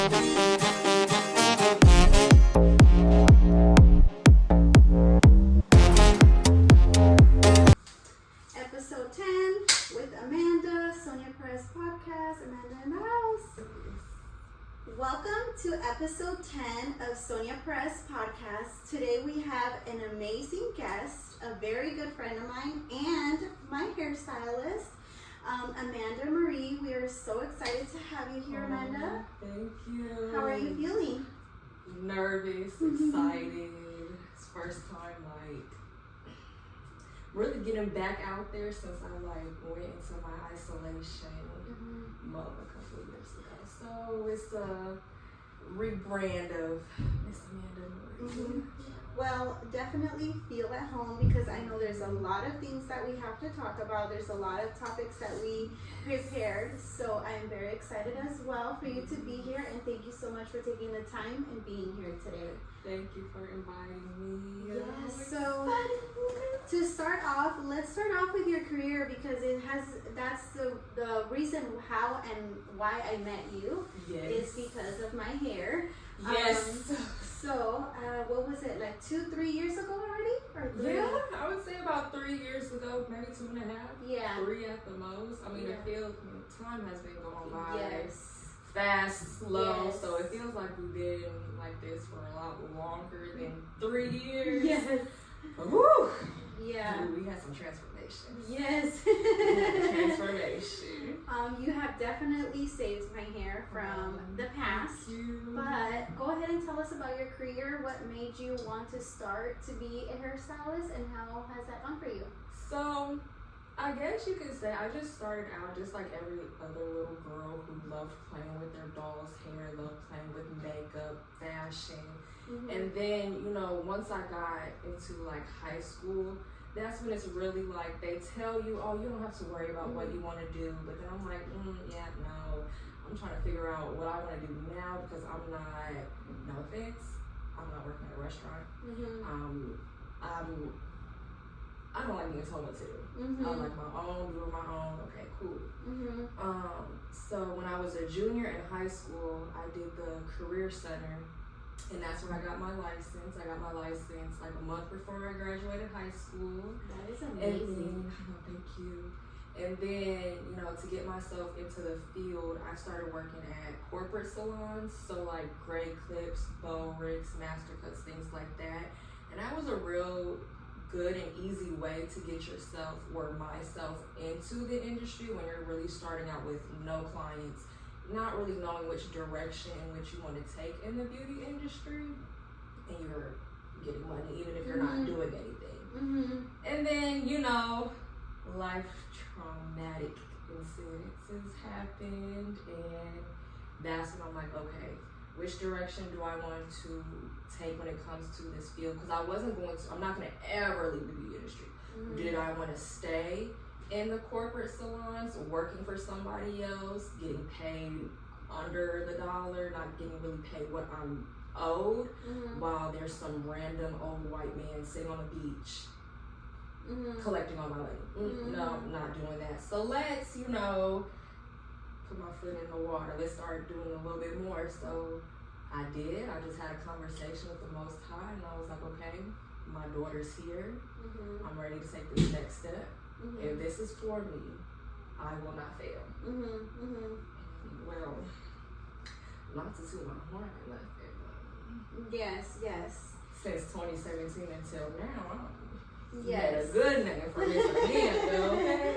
Episode 10 with Amanda, Sonia Perez podcast. Amanda in the house. Welcome to episode 10 of Sonia Perez podcast. Today we have an amazing guest, a very good friend of mine, and my hairstylist, Amanda Marie. We are so excited to have you here, Amanda. Thank you. How are you feeling? Nervous, excited. It's first time really getting back out there since I went into my isolation mode a couple of years ago. So it's a rebrand of Miss Amanda Marie. Well, definitely feel at home because I know there's a lot of things that we have to talk about. There's a lot of topics that we prepared. So I'm very excited as well for you to be here, and thank you so much for taking the time and being here today. Thank you for inviting me. Yes, so to start off, let's start off with your career because that's the reason how and why I met you. Yes. Is because of my hair. Yes. So, what was it, like 2-3 years ago already? Or 3? Yeah, I would say about 3 years ago, maybe 2.5. Yeah. 3 at the most. I mean, time has been going by. Yes. Fast, slow, Yes. so it feels like we've been like this for a lot longer than 3 years. Yes. Woo! Yeah. Ooh, we had some transformations. Yes. Transformation. You have definitely saved my hair from the past. Thank you. But go ahead and tell us about your career. What made you want to start to be a hairstylist, and how has that gone for you? So, I guess you could say I just started out just like every other little girl who loved playing with their doll's hair, loved playing with makeup, fashion. And then, once I got into high school, that's when it's really they tell you, oh, you don't have to worry about what you want to do. But then I'm like, no. I'm trying to figure out what I want to do now because I'm not, no offense, I'm not working at a restaurant. I don't like being told what to do. I like my own, doing my own. Okay, cool. So when I was a junior in high school, I did the Career Center, and that's where I got my license. I got my license like a month before I graduated high school. That is amazing. Thank you. And then, to get myself into the field, I started working at corporate salons. So like gray clips, bow rigs, master cuts, things like that. And that was a real good and easy way to get yourself or myself into the industry when you're really starting out with no clients, not really knowing which direction in which you want to take in the beauty industry, and you're getting money even if you're not doing anything. And then, life traumatic incidences happened, and that's when I'm like, okay, which direction do I want to take when it comes to this field? Because I'm not going to ever leave the beauty industry. Did I want to stay in the corporate salons, working for somebody else, getting paid under the dollar, not getting really paid what I'm owed, while there's some random old white man sitting on the beach collecting all my money? No, I'm not doing that. So let's, put my foot in the water. Let's start doing a little bit more. So I did. I just had a conversation with the Most High, and I was like, okay, my daughter's here. I'm ready to take this next step. If this is for me, I will not fail. Well, not to toot my horn or nothing, but Yes. since 2017 until now, Yes. had a good name for Miss Amanda, okay?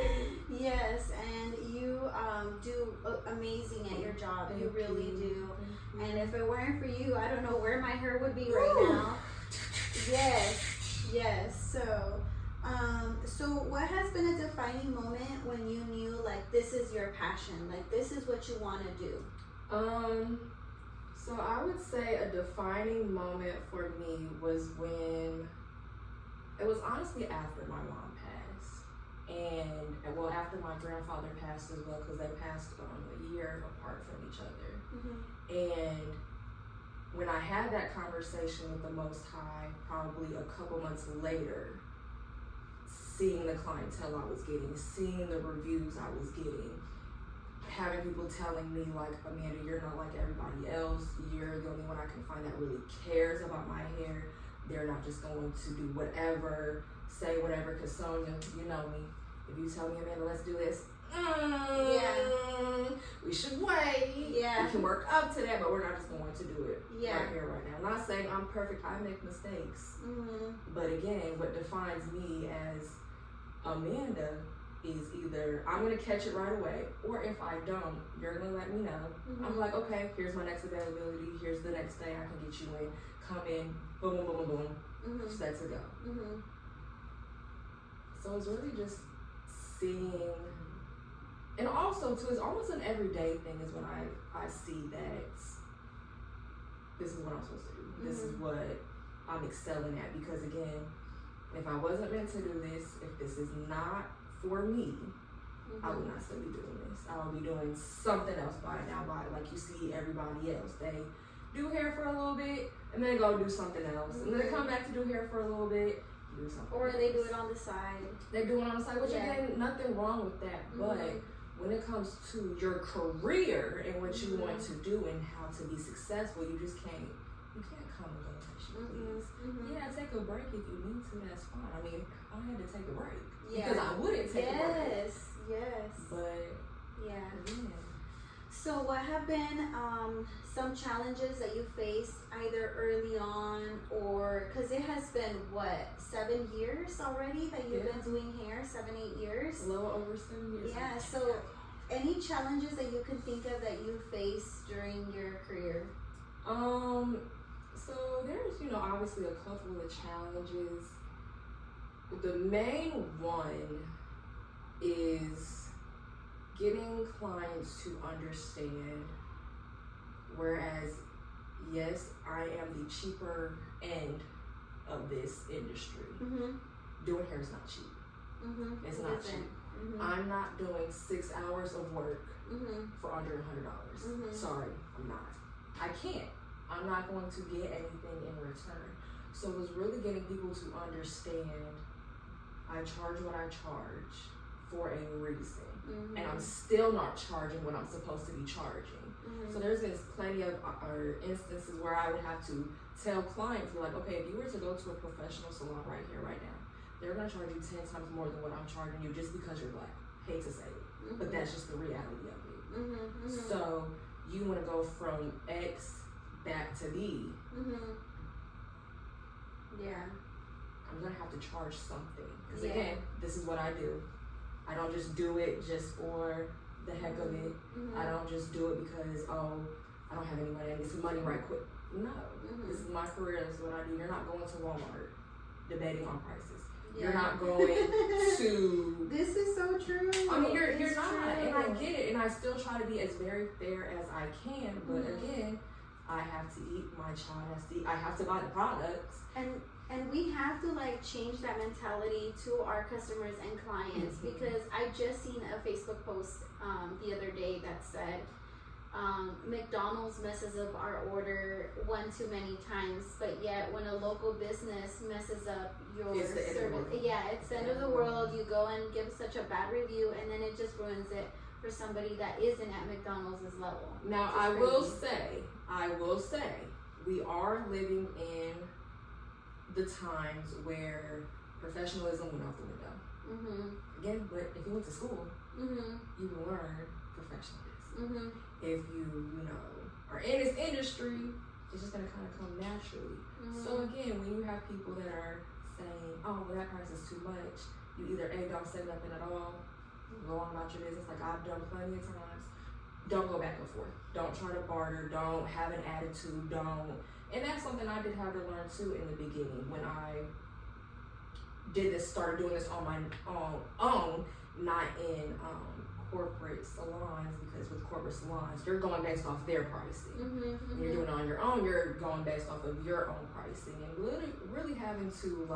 Yes, and you do amazing at your job. You really do. And if it weren't for you, I don't know where my hair would be right now. Yes. So what has been a defining moment when you knew this is your passion, this is what you want to do? So I would say a defining moment for me was when it was honestly after my mom passed, and after my grandfather passed as well, because they passed a year apart from each other. And when I had that conversation with the Most High, probably a couple months later, seeing the clientele I was getting, seeing the reviews I was getting, having people telling me like, Amanda, you're not like everybody else. You're the only one I can find that really cares about my hair. They're not just going to do whatever, say whatever, because Sonia, you know me. If you tell me, Amanda, let's do this, we should wait. Yeah. We can work up to that, but we're not just going to do it Yeah. right here, right now. I'm not saying I'm perfect. I make mistakes. But again, what defines me as Amanda is either I'm going to catch it right away, or if I don't, you're going to let me know. I'm like, okay, here's my next availability. Here's the next day I can get you in. Come in, boom, boom, boom, boom, boom. Set to go. So it's really just seeing, and also too, it's almost an everyday thing is when I see that this is what I'm supposed to do. This is what I'm excelling at, because again, if I wasn't meant to do this, if this is not for me, I would not still be doing this. I would be doing something else by now. Like you see everybody else, they do hair for a little bit and then go do something else, and then they come back to do hair for a little bit, do something or else. they do it on the side. They do it on the side, which again, nothing wrong with that. But when it comes to your career and what you want to do and how to be successful, you can't come and go as you please. Yeah, take a break if you need to, that's fine. I mean, I had to take a break because I wouldn't take a break. Yes. But again. So what have been some challenges that you faced either early on, or because it has been what, 7 years already that you've been doing hair, 7-8 years? A little over 7 years. Yeah, so any challenges that you can think of that you faced during your career? So there's, obviously a couple of challenges. The main one is getting clients to understand, whereas yes, I am the cheaper end of this industry. Doing hair is not cheap. It's not cheap. I'm not doing 6 hours of work for under $100. Sorry, I'm not. I can't. I'm not going to get anything in return. So it was really getting people to understand I charge what I charge for a reason. And I'm still not charging what I'm supposed to be charging. So there's been plenty of instances where I would have to tell clients, like, okay, if you were to go to a professional salon right here, right now, they're going to charge you 10 times more than what I'm charging you just because you're black. Hate to say it, but that's just the reality of it. So you want to go from X back to B. I'm going to have to charge something. Because again, this is what I do. I don't just do it just for the heck of it. I don't just do it because, I don't have any money, I need some money right quick. No, this is my career, this is what I do. You're not going to Walmart debating on prices. You're not going to... This is so true. I mean, you're not, true. And I get it, and I still try to be as very fair as I can, but again, I have to eat, my child has to eat, I have to buy the products. And we have to change that mentality to our customers and clients, because I just seen a Facebook post the other day that said McDonald's messes up our order one too many times, but yet when a local business messes up your service, it's the end of the world. You go and give such a bad review, and then it just ruins it for somebody that isn't at McDonald's level. Now I will say, we are living in the times where professionalism went out the window. Again, but if you went to school, you learn professionalism. If you are in this industry, it's just gonna kind of come naturally. So again, when you have people that are saying, oh, well, that price is too much, you either A, don't say nothing at all, go on about your business, like I've done plenty of times. Don't go back and forth. Don't try to barter. Don't have an attitude. Don't. And that's something I did have to learn too in the beginning when I started doing this on my own, not in corporate salons, because with corporate salons, you're going based off their pricing. When you're doing it on your own, you're going based off of your own pricing, and really having to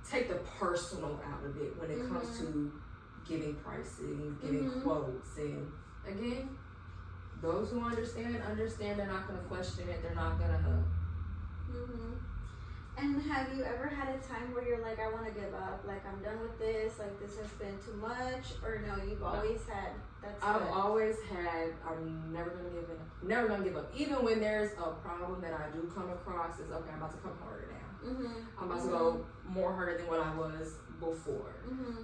take the personal out of it when it comes to giving pricing, giving quotes. And again, those who understand, they're not going to question it. They're not going to And have you ever had a time where you're like, I want to give up, like I'm done with this, like this has been too much, or no, you've always had, that's I've good. always had, I'm never gonna give up. Even when there's a problem that I do come across, it's okay, I'm about to come harder now. Mm-hmm. I'm about to go more harder than what I was before. Mm-hmm.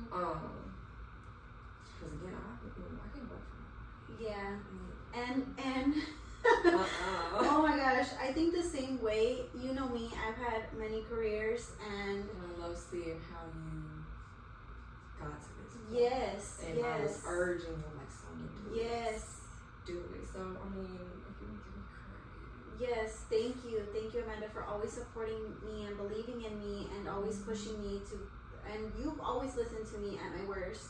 Because again, I can't work for Yeah. And oh my gosh, I think the same way. You know me, I've had many careers, and I love seeing how you got to this point. yes, And I was urging you, like, Sonia, do yes, do it. So, I mean, if you would give me credit. yes. Thank you, Amanda, for always supporting me and believing in me and always pushing me to. And you've always listened to me at my worst.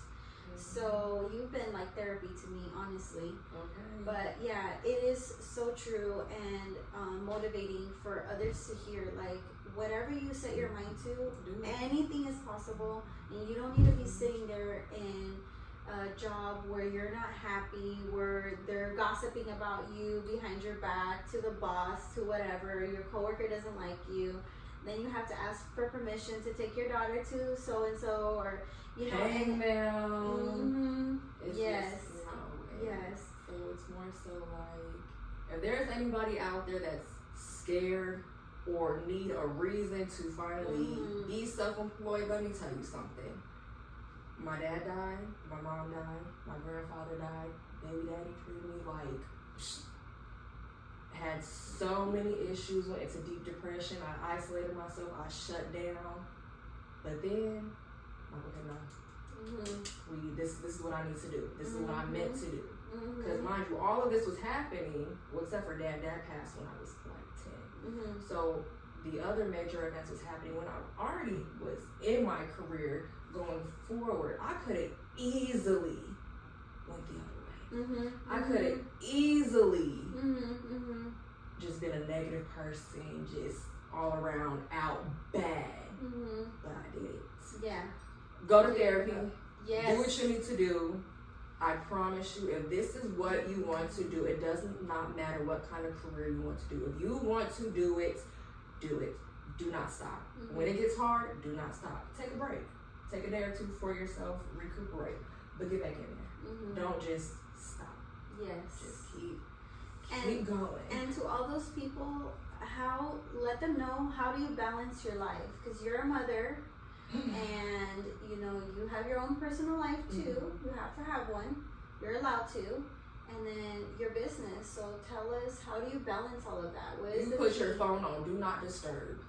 So you've been like therapy to me, honestly. Okay. But yeah, it is so true and motivating for others to hear. Like, whatever you set your mind to, anything is possible, and you don't need to be sitting there in a job where you're not happy, where they're gossiping about you behind your back to the boss, to whatever. Your coworker doesn't like you. Then you have to ask for permission to take your daughter to so and so, or you know. Hang them. Mm-hmm. Yes. Just, Yes. So it's more so like, if there's anybody out there that's scared or need a reason to finally be self-employed, let me tell you something. My dad died, my mom died, my grandfather died, baby daddy treated me like, had so many issues, went into deep depression, I isolated myself, I shut down. But then, like, okay, no. This is what I need to do. This is what I'm meant to do. Because mind you, all of this was happening, well, except for dad passed when I was like 10. So the other major events was happening when I already was in my career going forward. I could have easily went the other way. I could have easily just been a negative person, just all around out bad. But I did it. Yeah. Go to therapy. Yes. Do what you need to do. I promise you, if this is what you want to do, it does not matter what kind of career you want to do. If you want to do it, do it. Do not stop. When it gets hard, do not stop. Take a break. Take a day or two for yourself, recuperate, but get back in there. Don't just stop. Yes. Just keep going. And to all those people, let them know, how do you balance your life? Because you're a mother. And you know, you have your own personal life too. You have to have one. You're allowed to. And then your business. So tell us, how do you balance all of that? What is you the put key? your phone on do not disturb.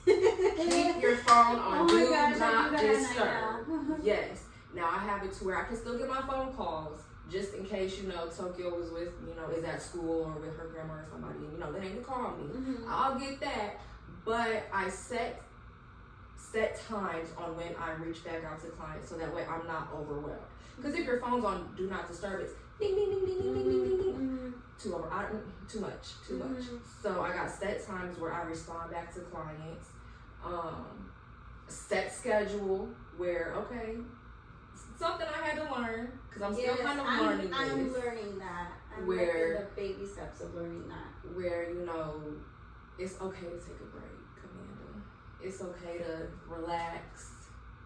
Keep your phone on do not disturb. Yes. Now I have it to where I can still get my phone calls, just in case, you know, Tokyo was with, you know, is at school or with her grandma or somebody, and you know, they ain't call me. I'll get that. But I set times on when I reach back out to clients, so that way I'm not overwhelmed. Because if your phone's on do not disturb, it's ding ding ding ding ding ding ding ding ding. Too much. So I got set times where I respond back to clients. Set schedule where, okay, something I had to learn, because I'm still kind of learning this. I'm learning that. I'm where the baby steps of learning that. Where, you know, it's okay to take a break, Amanda. It's okay to relax.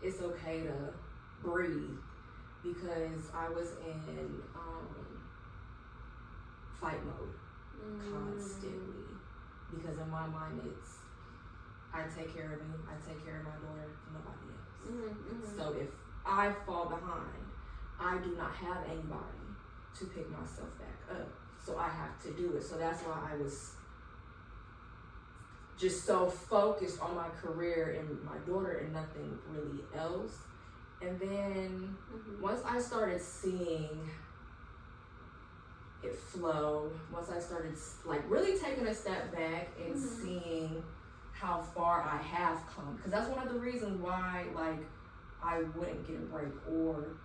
It's okay to breathe. Because I was in fight mode constantly. Because in my mind, it's, I take care of me, I take care of my daughter, nobody else. So if I fall behind, I do not have anybody to pick myself back up. So I have to do it. So that's why I was just so focused on my career and my daughter and nothing really else. And then once I started seeing it flow, once I started like really taking a step back and seeing how far I have come, because that's one of the reasons why like I wouldn't get a break or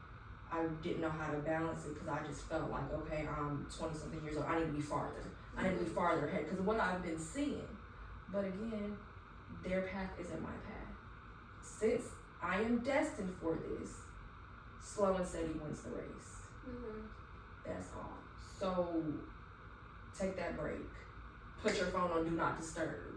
I didn't know how to balance it, because I just felt like, okay, I'm 20 something years old, I need to be farther. I need to be farther ahead because of what I've been seeing. But again, their path isn't my path. Since I am destined for this, slow and steady wins the race. That's all. So take that break. Put your phone on do not disturb.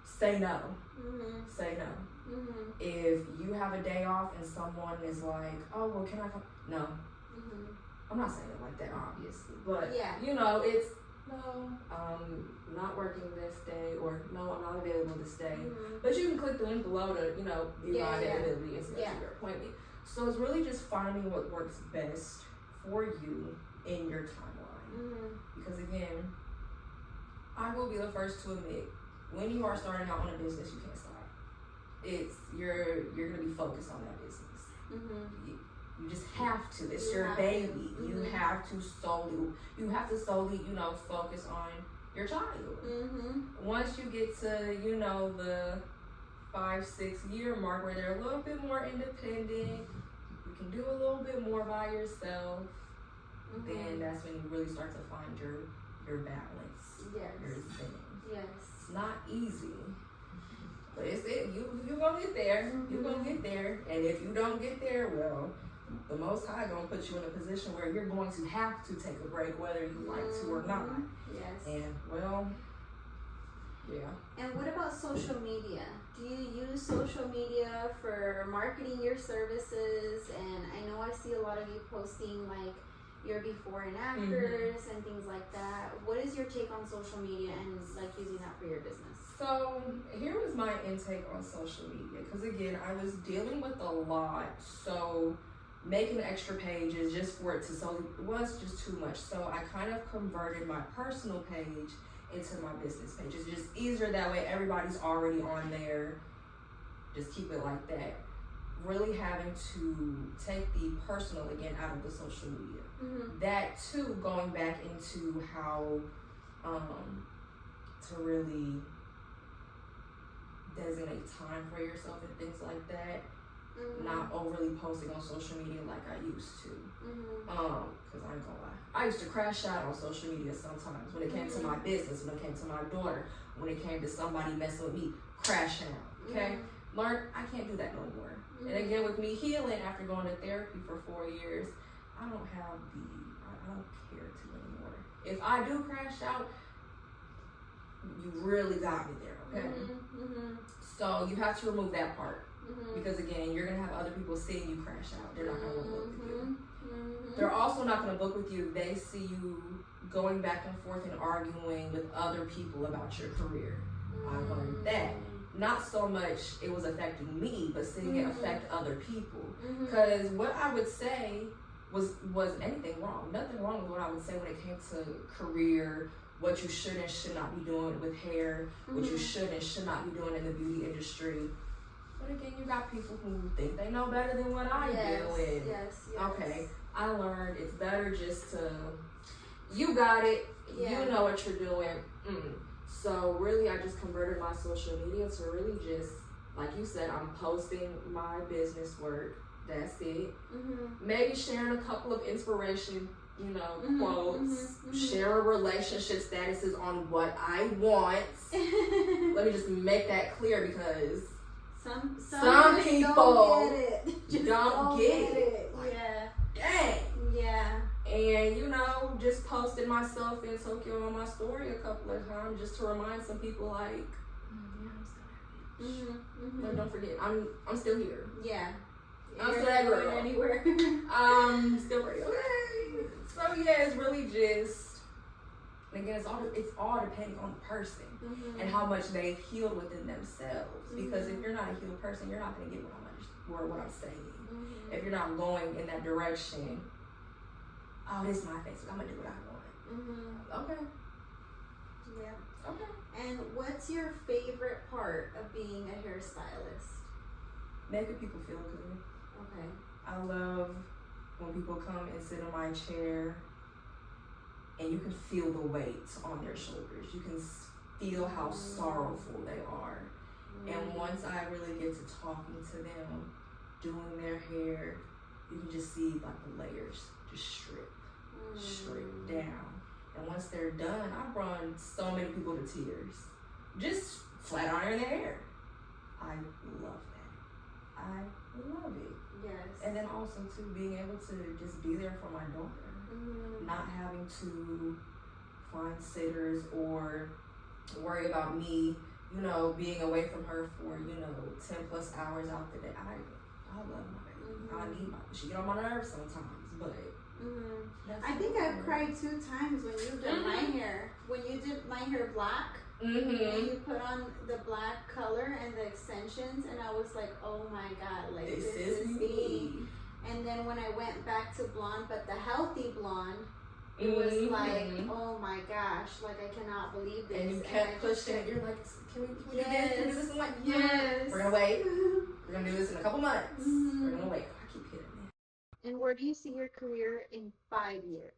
say no. Mm-hmm. Say no. Mm-hmm. If you have a day off and someone is like, oh, well, can I come? No. Mm-hmm. I'm not saying it like that, obviously. But, Yeah. you know, it's, no, I'm not working this day, or no, I'm not available this day. Mm-hmm. But you can click the link below to, you know, view my availability and schedule your appointment. So it's really just finding what works best for you in your timeline. Mm-hmm. Because again, I will be the first to admit, when you are starting out on a business, you can't stop. You're gonna be focused on that business. Mm-hmm. You just have to. It's your baby. Mm-hmm. You have to solely, you know, focus on your child. Mm-hmm. Once you get to, you know, the 5-6 year mark where they're a little bit more independent, you can do a little bit more by yourself, Mm-hmm. then that's when you really start to find your balance. Yes. Your zen. Yes. It's not easy. But you're gonna get there. Mm-hmm. You're gonna get there. And if you don't get there, well, the Most High gonna put you in a position where you're going to have to take a break, whether you like to or not. Yes. And well, yeah. And what about social media? Do you use social media for marketing your services? And I know I see a lot of you posting like your before and afters and things like that. What is your take on social media and like using that for your business? So here was my intake on social media, because again, I was dealing with a lot, so making extra pages just for it to was just too much. So I kind of converted my personal page into my business page. It's just easier that way. Everybody's already on there. Just keep it like that. Really having to take the personal again out of the social media. Mm-hmm. That too, going back into how to really designate time for yourself and things like that. Mm-hmm. Not overly posting on social media like I used to. Mm-hmm. Because I ain't gonna lie, I used to crash out on social media sometimes when it came to my business, when it came to my daughter, when it came to somebody messing with me, crash out. Okay, learn I can't do that no more. And again, with me healing after going to therapy for 4 years, I don't care to anymore. If I do crash out, you really got me there. Okay. So you have to remove that part. Because again, you're gonna have other people seeing you crash out. They're not gonna want to book with you. They're also not gonna book with you if they see you going back and forth and arguing with other people about your career. I learned that. Not so much it was affecting me, but seeing it affect other people. Because what I would say was anything wrong. Nothing wrong with what I would say when it came to career, what you should and should not be doing with hair, what you should and should not be doing in the beauty industry. But again, you got people who think they know better than what I do. And okay, I learned it's better just to, you got it, you know what you're doing. So really, I just converted my social media to really just, like you said, I'm posting my business work. That's it. Maybe sharing a couple of inspiration, you know, quotes. Share relationship statuses on what I want. Let me just make that clear, because some people don't get it. Don't get it. Like, dang. Yeah. And you know, just posted myself in Tokyo on my story a couple of times just to remind some people, like, yeah, I'm still happy. But don't forget, I'm still here. Yeah. I'm still that girl. Anywhere. Still pretty okay. So yeah, it's really just, again, it's all depending on the person and how much they've healed within themselves. Because if you're not a healed person, you're not gonna get what I'm saying. If you're not going in that direction, oh, this is my Facebook, I'm gonna do what I want. Okay. Yeah. Okay. And what's your favorite part of being a hairstylist? Making people feel good. Okay. I love when people come and sit in my chair and you can feel the weight on their shoulders. You can feel how sorrowful they are. And once I really get to talking to them, doing their hair, you can just see like the layers just strip down. And once they're done, I've brought so many people to tears. Just flat iron their hair. I love that. I love it. Yes. And then also too, being able to just be there for my daughter. Not having to find sitters or worry about me being away from her for 10+ hours out the day. I love my baby. I need my. She get on my nerves sometimes, but. I think I've cried 2 times when you did my hair. When you did my hair black, and you put on the black color and the extensions, and I was like, oh my god, like this is me. And then when I went back to blonde, but the healthy blonde, it was like, oh my gosh, like I cannot believe this. And you kept pushing it. You're like, can we do this? Can we do this? I'm like, yes. We're gonna wait. We're gonna do this in a couple months. We're gonna wait. I keep hitting it. And where do you see your career in 5 years?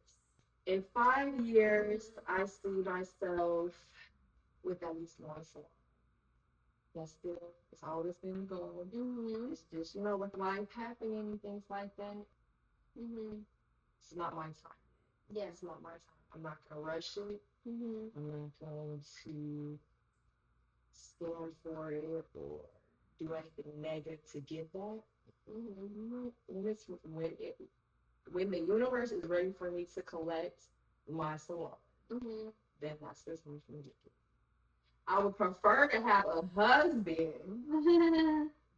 In 5 years, I see myself with at least one salon. It's always been the goal. It's just, with life happening and things like that, it's not my time. Yeah. It's not my time. I'm not going to rush it. I'm not going to stand for it or do anything negative to get that. When the universe is ready for me to collect my salon, then that's just me from get it. I would prefer to have a husband,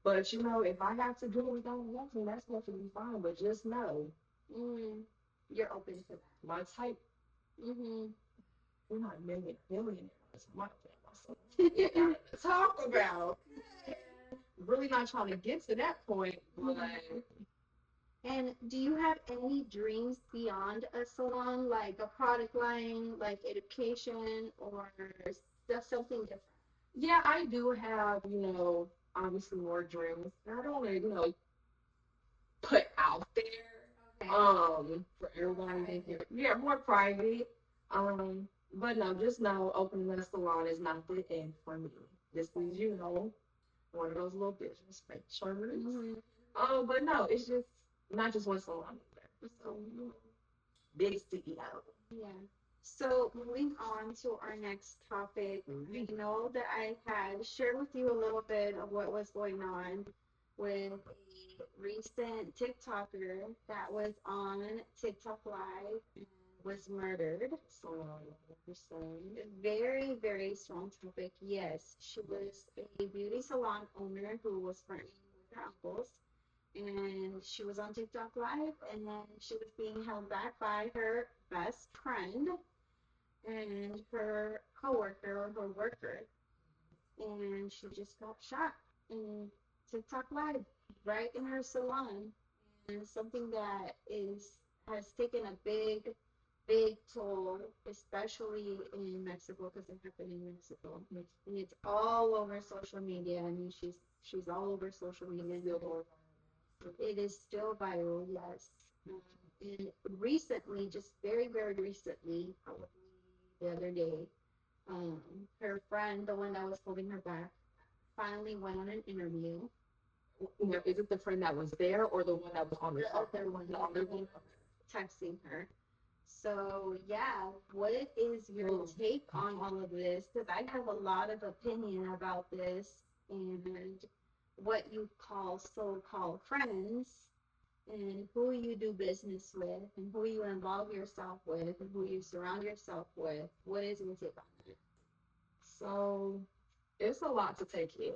but if I have to do it without a husband, that's perfectly fine. But just know, you're open to that. My type. We're not millionaires. My family. Talk about. Really not trying to get to that point, but. And do you have any dreams beyond a salon, like a product line, like education, or something different? Yeah, I do have, obviously more dreams. I don't want to, put out there, for everybody to hear. Yeah, more private. But no, just know opening a salon is not the end for me. This is, one of those little business ventures. But no, it's just not just one salon either. So, big CEO. Yeah. So moving on to our next topic, I know that I had shared with you a little bit of what was going on with a recent TikToker that was on TikTok Live and was murdered. So, very, very strong topic. Yes, she was a beauty salon owner who was friends with her uncles, and she was on TikTok Live, and then she was being held back by her best friend and her coworker or her worker, and she just got shot in TikTok Live right in her salon, and something that has taken a big toll, especially in Mexico, because it happened in Mexico, and it's all over social media. I mean, she's all over social media. It is still viral, yes. And recently, just very, very recently, probably the other day, her friend, the one that was holding her back, finally went on an interview. Is it the friend that was there or the one that was on the other one texting her? So yeah, what is your take on all of this? Because I have a lot of opinion about this and what you call so-called friends and who you do business with and who you involve yourself with and who you surround yourself with. What is your take on that? So it's a lot to take in.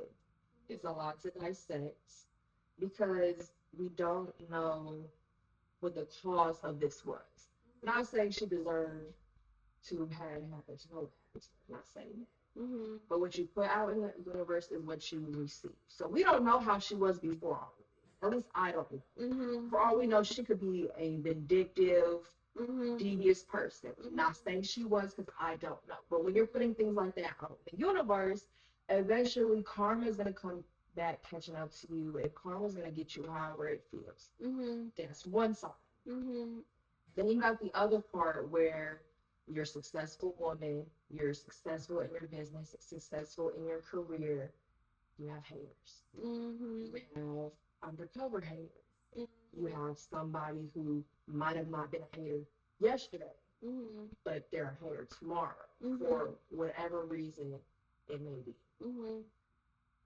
It's a lot to dissect because we don't know what the cause of this was. Not saying she deserved to have happened to know that. Not saying that. But what you put out in the universe is what you receive. So we don't know how she was before all of this. At least I don't know. For all we know, she could be a vindictive, devious person. Not saying she was because I don't know. But when you're putting things like that out in the universe, eventually karma is going to come back catching up to you, and karma is going to get you however it feels. That's one side. Then you got the other part where you're a successful woman, you're successful in your business, successful in your career. You have haters. You have undercover haters. You have somebody who might have not been a hater yesterday, but they're a hater tomorrow for whatever reason it may be.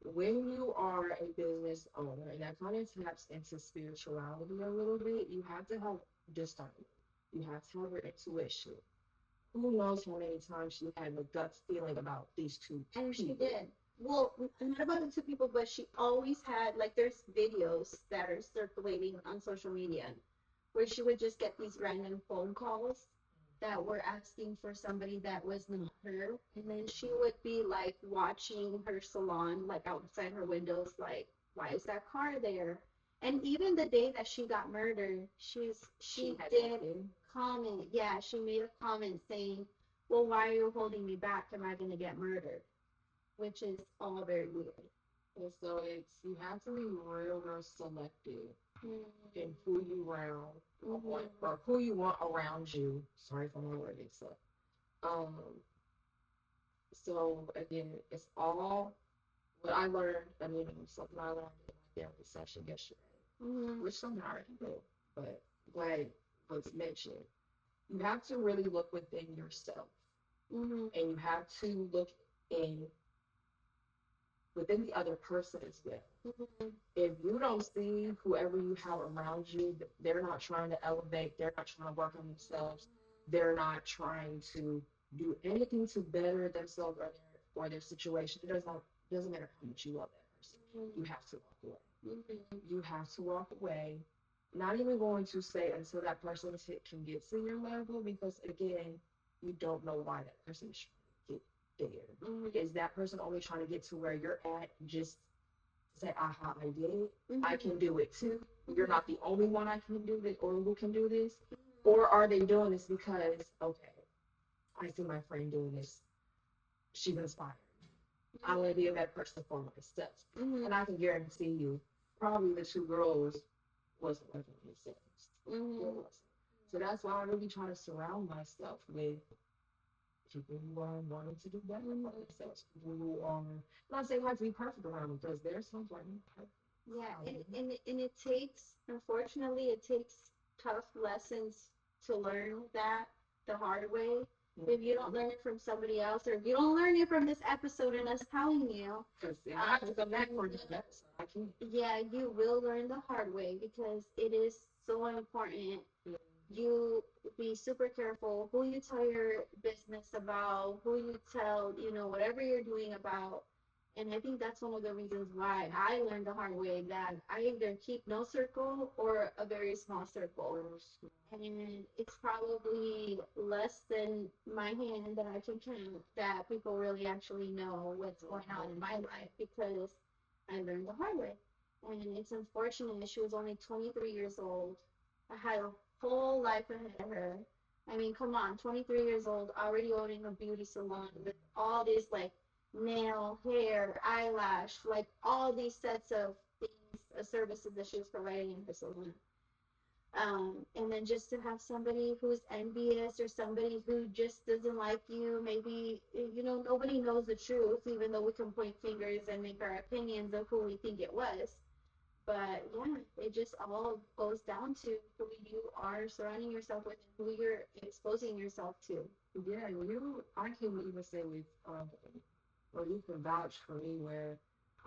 When you are a business owner, and that kind of taps into spirituality a little bit, you have to have discernment. You have to have your intuition. Who knows how many times she had a gut feeling about these two people. And she did. well, not about the two people, but she always had like there's videos that are circulating on social media where she would just get these random phone calls that were asking for somebody that was not her, and then she would be like watching her salon like outside her windows, like why is that car there? And even the day that she got murdered, she did comment. Yeah, she made a comment saying, "Well, why are you holding me back? Am I gonna get murdered?" Which is all very weird. And so it's you have to be real selective Mm-hmm. in who you around Mm-hmm. or who you want around you. Sorry for my word mix up. Um, so again, it's all what I learned. I mean, something I learned in my therapy session yesterday, Mm-hmm. which something I already knew, but glad it was mentioned. You have to really look within yourself, Mm-hmm. and you have to look in within the other person as well. Mm-hmm. If you don't see whoever you have around you, they're not trying to elevate, they're not trying to work on themselves, they're not trying to do anything to better themselves or their situation. It doesn't matter how much you love that person. You have to walk away. Mm-hmm. You have to walk away. Not even going to say until that person can get to your level, because again, you don't know why that person is trying to get there. Mm-hmm. Is that person only trying to get to where you're at just say, aha, I did it. Mm-hmm. I can do it too. You're not the only one I can do this or who can do this. Mm-hmm. Or are they doing this because, okay, I see my friend doing this. She's inspired. I want to be a better person for myself. Mm-hmm. And I can guarantee you, probably the two girls wasn't working on themselves. Mm-hmm. So that's why I really try to surround myself with people who are wanting to do better for themselves. People who are, I'm not saying I have to be perfect around them, because there's some like perfect. Yeah, and it takes, unfortunately, it takes tough lessons to learn that the hard way. If you don't learn it from somebody else, or if you don't learn it from this episode and us telling you, Because I have to come back for this episode. I can't. yeah, you will learn the hard way because it is so important. You be super careful who you tell your business about, who you tell, whatever you're doing about. And I think that's one of the reasons why I learned the hard way that I either keep no circle or a very small circle. And it's probably less than my hand that I can count that people really actually know what's going on in my life because I learned the hard way. And it's unfortunate she was only 23 years old. I had a whole life ahead of her. I mean, come on, 23 years old, already owning a beauty salon with all these like nail, hair, eyelash, like all these sets of things, services that she was providing in her salon. And then just to have somebody who's envious or somebody who just doesn't like you, maybe, nobody knows the truth, even though we can point fingers and make our opinions of who we think it was. But yeah, it just all goes down to who you are surrounding yourself with and who you're exposing yourself to. Yeah, I can even say or you can vouch for me where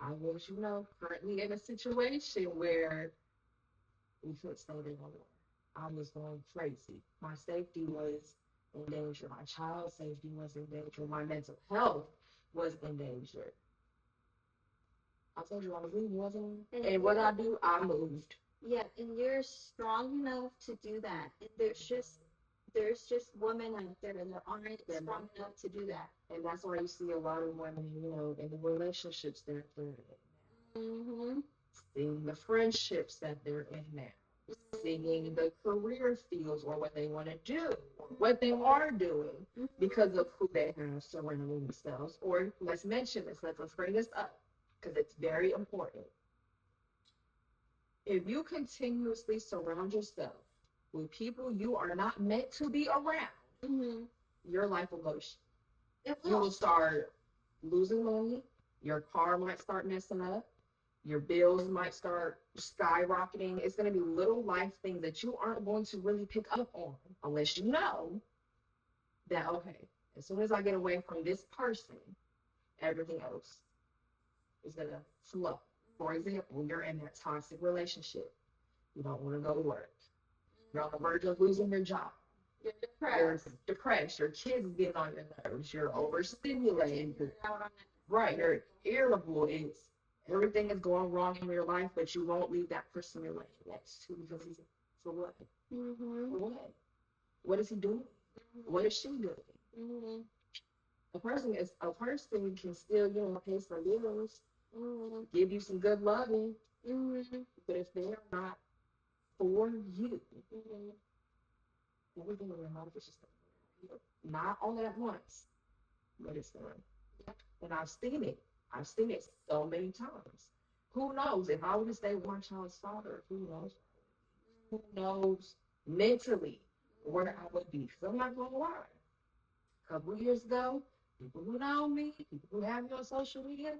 I was, currently in a situation where we couldn't stay there no more. I was going crazy. My safety was in danger. My child's safety was in danger. My mental health was in danger. I told you I was leaving, wasn't I? And what I do, I moved. Yeah, and you're strong enough to do that. And there's just women out there that aren't strong enough to do that. And that's why you see a lot of women, in the relationships that they're in. Mm-hmm. Seeing the friendships that they're in now, seeing the career fields or what they want to do, or what they are doing because of who they have surrounding themselves. Or let's mention this, let's bring this up because it's very important. If you continuously surround yourself with people you are not meant to be around, Mm-hmm. your life will go. It You will. will start losing money. Your car might start messing up. Your bills might start skyrocketing. It's going to be little life things that you aren't going to really pick up on unless you know that, okay, as soon as I get away from this person, everything else is going to flow. For example, you're in that toxic relationship. You don't want to go to work. You're on the verge of losing your job. You're depressed. You're depressed. Your kids get on your nerves. You're overstimulated. Right, you're irritable. It's everything is going wrong in your life, but you won't leave that person you're like next to because he's for what? Mm-hmm. For what? What is he doing? What is she doing? Mm-hmm. A person can still, pay some bills, Mm-hmm. give you some good loving, Mm-hmm. but if they are not for you, Mm-hmm. everything in your life is just not all at once, but it's done. And I've seen it. I've seen it so many times. Who knows? If I were to stay with my child's father, who knows? Who knows mentally where I would be? Because I'm not gonna lie. A couple years ago, people who know me, people who have me on social media,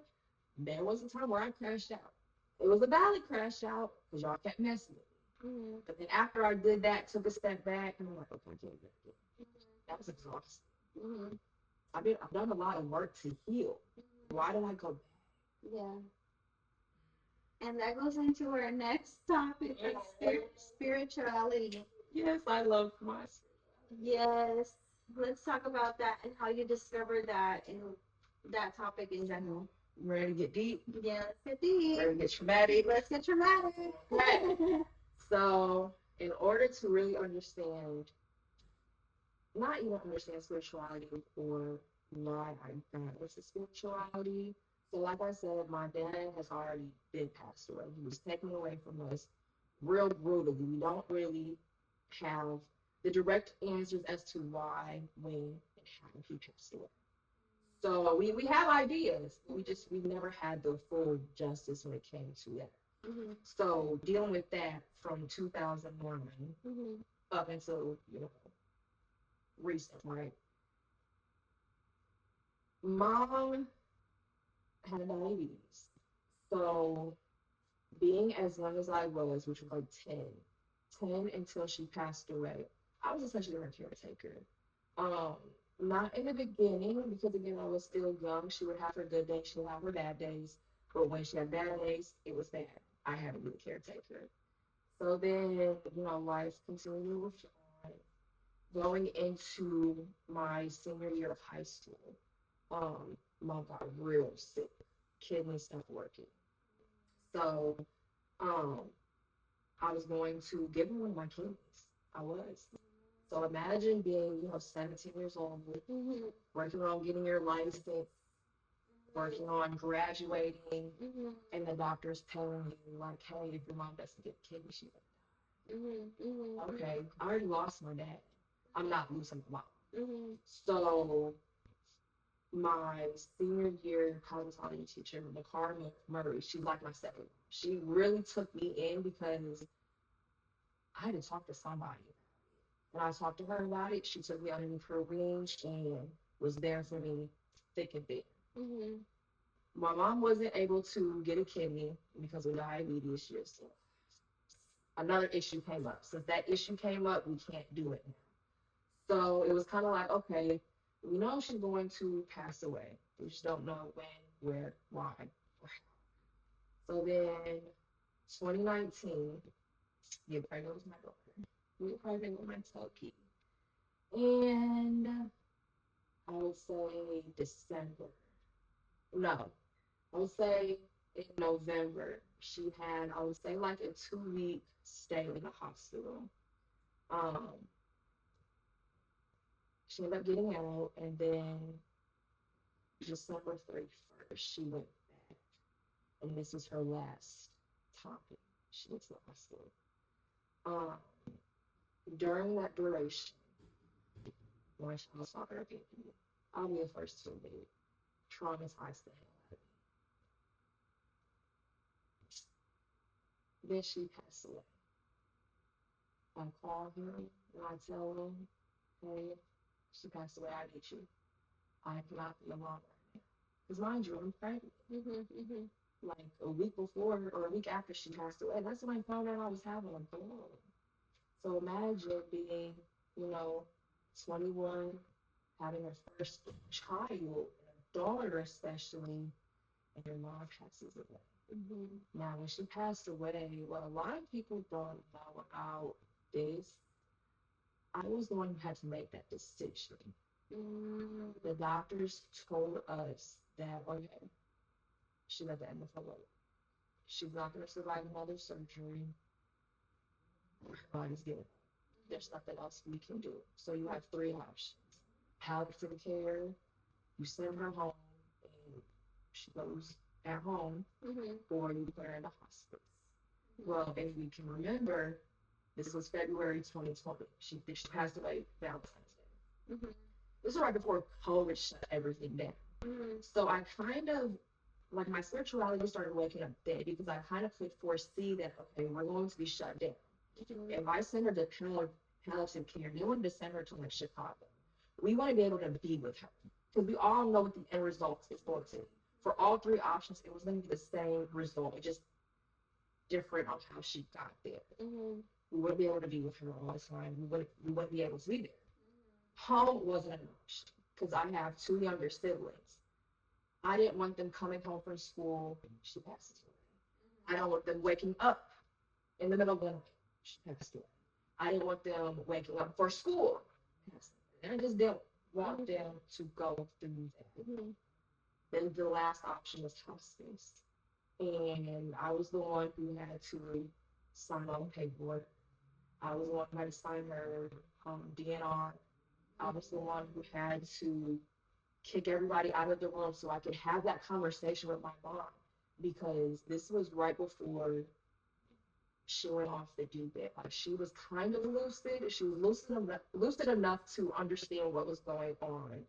there was a time where I crashed out. It was a valid crash out because y'all kept messing with me. Mm-hmm. But then after I did that, took a step back, and I'm like, okay, I can't do that again. That was exhausting. Mm-hmm. I've done a lot of work to heal. Why did I go back? Yeah. And that goes into our next topic, like spirituality. Yes, I love my. Yes. Let's talk about that and how you discovered that and that topic in general. Ready to get deep? Yeah, let's get deep. Ready to get traumatic? Let's get traumatic. Okay. So, in order to really understand, not even understand spirituality or why I got into spirituality. So, like I said, my dad has already been passed away. He was taken away from us real brutally. We don't really have the direct answers as to why, when, and how he passed away. So we have ideas. We never had the full justice when it came to that. Mm-hmm. So dealing with that from 2001 Mm-hmm. up until recent, right? Mom had diabetes. So being as young as I was, which was like 10 until she passed away, I was essentially her caretaker. Um, Not in the beginning, because again, I was still young. She would have her good days, she would have her bad days. But when she had bad days, it was bad. I had to be the caretaker. So then, life continued to move on. Going into my senior year of high school, mom got real sick. Kidneys stopped working. So, um, I was going to give her one of my kidneys. I was. So imagine being, 17 years old, Mm-hmm. working on getting your license, working on graduating, Mm-hmm. and the doctor's telling you, like, hey, if your mom doesn't get kidney, she's Mm-hmm. Mm-hmm. gonna die. Okay, I already lost my dad. I'm not losing my mom. Mm-hmm. So my senior year cosmetology teacher, McCartney Murray, she's like my second. She really took me in because I had to talk to somebody. When I talked to her about it, she took me underneath her wing and was there for me thick and thin. Mm-hmm. My mom wasn't able to get a kidney because of diabetes. Just another issue came up. Since that issue came up, we can't do it now. So it was kind of like, okay, we know she's going to pass away. We just don't know when, where, why, or how. So then, 2019, get pregnant with my daughter. We get pregnant with my Toki. And I would say December. No, I would say in November. She had, I would say, like a 2 week stay in the hospital. Um, she ended up getting out, and then December 31st, she went back. And this was her last time she went to the hospital. Um, During that duration, when she was talking again, I'll be the first to admit, traumatized the hell out of me. Then she passed away. I call him and I tell him, hey, she passed away. I need you. I cannot be alone right now. Because mind you, I'm pregnant. Mm-hmm. Mm-hmm. Like a week before or a week after she passed away, that's when I found out I was having a boy. So imagine being, you know, 21, having a first child, a daughter especially, and your mom passes away. Mm-hmm. Now, when she passed away, what a lot of people don't know about this, I was the one who had to make that decision The doctors told us that, okay, she's at the end of her rope. She's not going to survive another surgery. Her body's getting, there's nothing else we can do. So you have three options: palliative care, you send her home and she goes at home, or you put her in the hospice. Well, if we can remember, this was February 2020. She passed away Valentine's Day. This was right before COVID shut everything down. So I kind of, like, my spirituality started waking up then, because I kind of could foresee that, okay, we're going to be shut down. If I send her to palliative care, they wanted to send her to like Chicago. We want to be able to be with her, because we all know what the end result is going to be. For all three options, it was going to be the same result, just different on how she got there. We wouldn't be able to be with her all the time. We wouldn't be able to be there. Home wasn't an option, because I have two younger siblings. I didn't want them coming home from school. She passes away. I don't want them waking up in the middle of the night. She passed away. I didn't want them waking up for school. And I just didn't want them to go through that. Then the last option was hospice. And I was the one who had to sign all the paperwork. I was the one who had to sign her DNR. I was the one who had to kick everybody out of the room so I could have that conversation with my mom, because this was right before she went off the deep end. Like, she was kind of lucid. She was lucid enough to understand what was going on,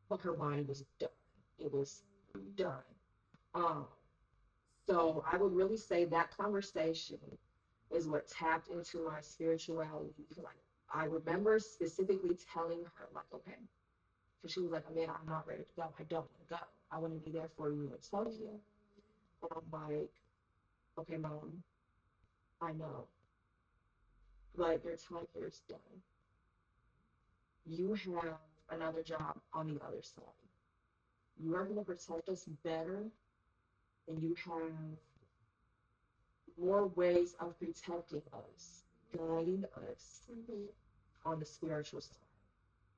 but her mind was done. It was done. Um, so I would really say that conversation is what tapped into my spirituality. Like, I remember specifically telling her, like, okay, because she was like, man, I'm not ready to go. I don't want to go. I want to be there for you in Tokyo. And I'm like, okay, mom, I know, but your time here is done. You have another job on the other side. You are going to protect us better, and you have more ways of protecting us, guiding us on the spiritual side.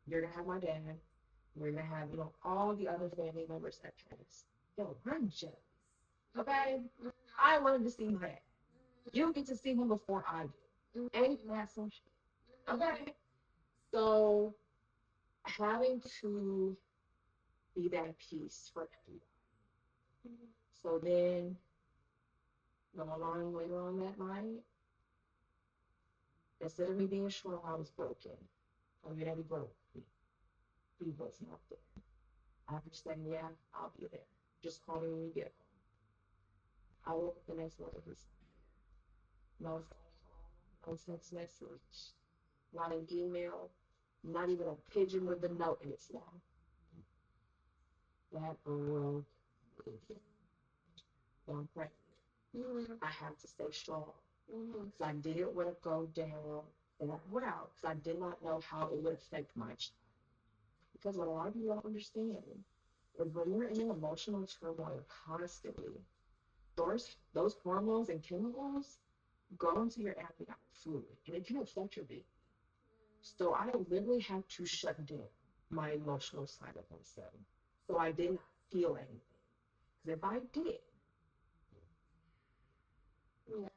You're going to have my dad. You're going to have, all the other family members that pass. Yo, I'm jealous. Okay? I wanted to see my dad. You get to see him before I do. Ain't that some shit? Okay? So, having to be that peace for everybody. So then, going on later on that night, instead of me being strong, I was broken. I mean, he broke me. He was not there. I was saying, yeah, I'll be there. Just call me when you get home. I woke up the next morning. No phone call, no text message, not an email, not even a pigeon with a note in its mouth. That broke me. So I'm pregnant. I have to stay strong. Because I didn't want to go down that route, because I did not know how it would affect my child. Because what a lot of people don't understand is when you're in emotional turmoil constantly, those hormones and chemicals go into your amniotic fluid, and it can affect your baby. So I literally had to shut down my emotional side of myself. So I didn't feel anything. Because if I did,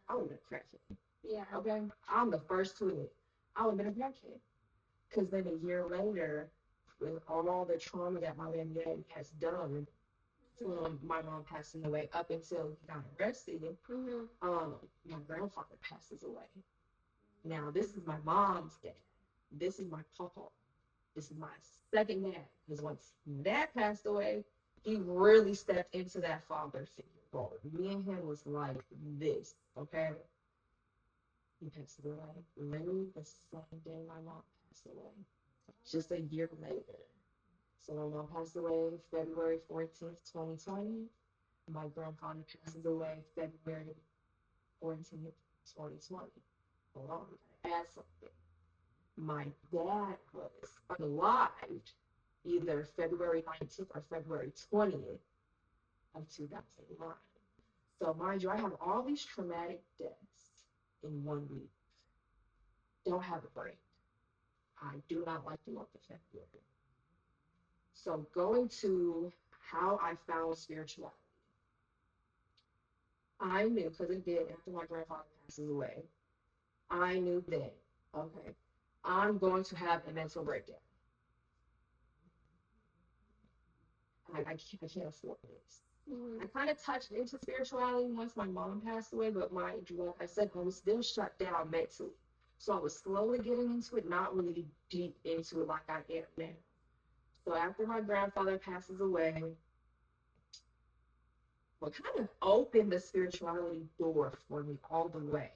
I would have been cracking. Okay? I'm the first to admit. I would have been a crackhead. Because then a year later, with all the trauma that my dad has done from my mom passing away up until he got arrested, my grandfather passes away. Now, this is my mom's dad. This is my papa. This is my second dad. Because once dad passed away, he really stepped into that father figure role. Me and him was like this, okay? He passed away literally the same day my mom passed away, just a year later. So my mom passed away February 14th, 2020. My grandfather passes away February 14th, 2020. Hold on, I gotta add something. My dad was unalived either February 19th or February 20th of 2009. So mind you, I have all these traumatic deaths in 1 week. Don't have a break. I do not like the month of February. So going to how I found spirituality, I knew, because it did after my grandfather passes away, I knew then, okay, I'm going to have a mental breakdown. I can't afford this. I kind of touched into spirituality once my mom passed away, but mind you, like I said, I was still shut down mentally. So I was slowly getting into it, not really deep into it like I am now. So after my grandfather passes away, what kind of opened the spirituality door for me all the way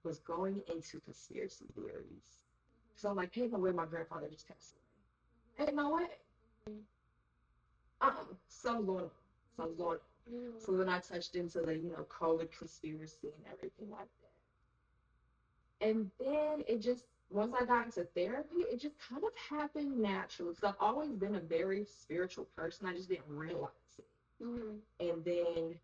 was going into conspiracy theories. So I'm like, hey, no way, my grandfather just passed away. Hey, no way. Something's going on. Something's going on. So then I touched into the, COVID conspiracy and everything like that. And then it just, once I got into therapy, it just kind of happened naturally. Because I've always been a very spiritual person. I just didn't realize it. And then